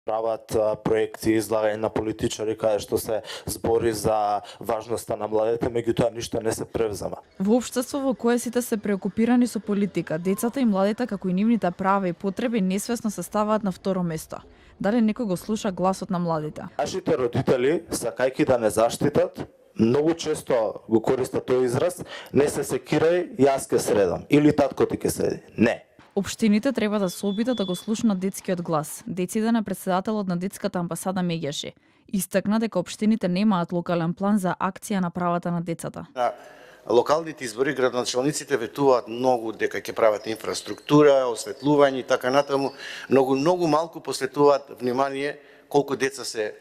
прават проекти, излагање на политичари каде што се збори за важноста на младите, меѓутоа ништо не се превзема. Во општество во кое сите се преокупирани со политика, децата и младите како и нивните права и потреби несвесно се ставаат на второ место. Дали некој го слуша гласот на младите? Нашите родители, сакајќи да не заштитат, многу често го користат тој израз, не се секирај, јас ке средам, или татко ти ке седи. Не. Општините треба да се обидат да го слушнат детскиот глас. Дециден председателот на детската амбасада Меѓаши истакна дека општините немаат локален план за акција на правата на децата. На локалните избори градоначалниците ветуваат многу дека ќе прават инфраструктура, осветлување и така натаму, многу малку посветуваат внимание колку деца се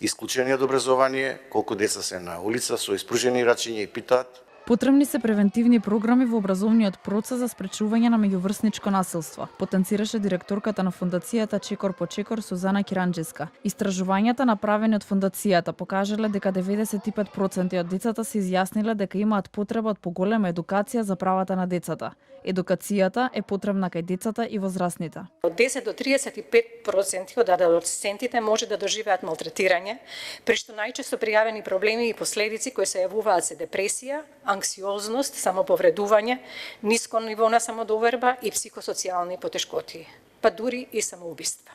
исклучени од образование, колку деца се на улица со испружени рачиња и питаат. Потребни се превентивни програми во образовниот процес за спречување на меѓуврсничко насилство, потенцираше директорката на фондацијата Чекор по Чекор Сузана Киранџеска. Истражувањата направени од фондацијата покажале дека 95% од децата се изјасниле дека имаат потреба од поголема едукација за правата на децата. Едукацијата е потребна кај децата и возрастните. Од 10 до 35% од адолесцентите може да доживеат малтретирање, при што најчесто пријавени проблеми и последици кои се јавуваат се депресија, анксиозност, самоповредување, ниско ниво на самодоверба и психосоцијални потешкоти, па дури и самоубиства.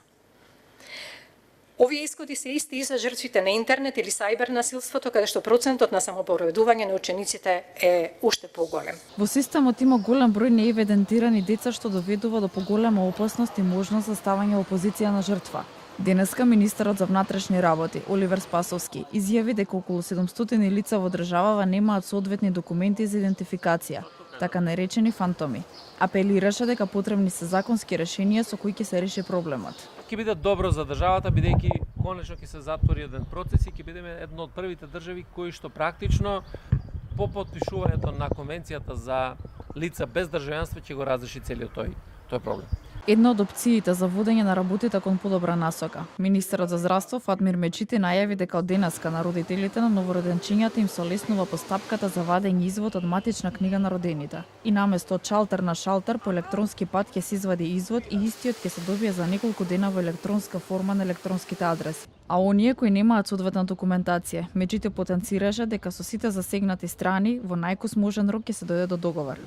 Овие исходи се исти и за жртвите на интернет или сајбер насилството, каде што процентот на самоповредување на учениците е уште поголем. Во системот има голем број неевидентирани деца што доведува до поголема опасност и можност за ставање во позиција на жртва. Денеска министерот за внатрешни работи Оливер Спасовски изјави дека околу 700 лица во државава немаат соодветни документи за идентификација, така наречени фантоми. Апелираше дека потребни се законски решенија со кои ќе се реши проблемот. Ќе биде добро за државата бидејќи конечно ќе се затвори еден процес и ќе бидеме една од првите држави кои што практично по потпишувањето на конвенцијата за лица без државјанство ќе го разреши целиот тој проблем. Една од опциите за водење на работите кон подобра насока. Министерот за здравство Фатмир Мечити најави дека од денеска на родителите на новороденчињата им се олеснува постапката за вадење извод од матична книга на родените. И наместо од шалтер на шалтер по електронски пат ќе се извади извод и истиот ќе се добие за неколку дена во електронска форма на електронските адреси. А оние кои немаат соодветна документација, Мечити потенцираше дека со сите засегнати страни во најкус можен рок ќе се дојде до договор.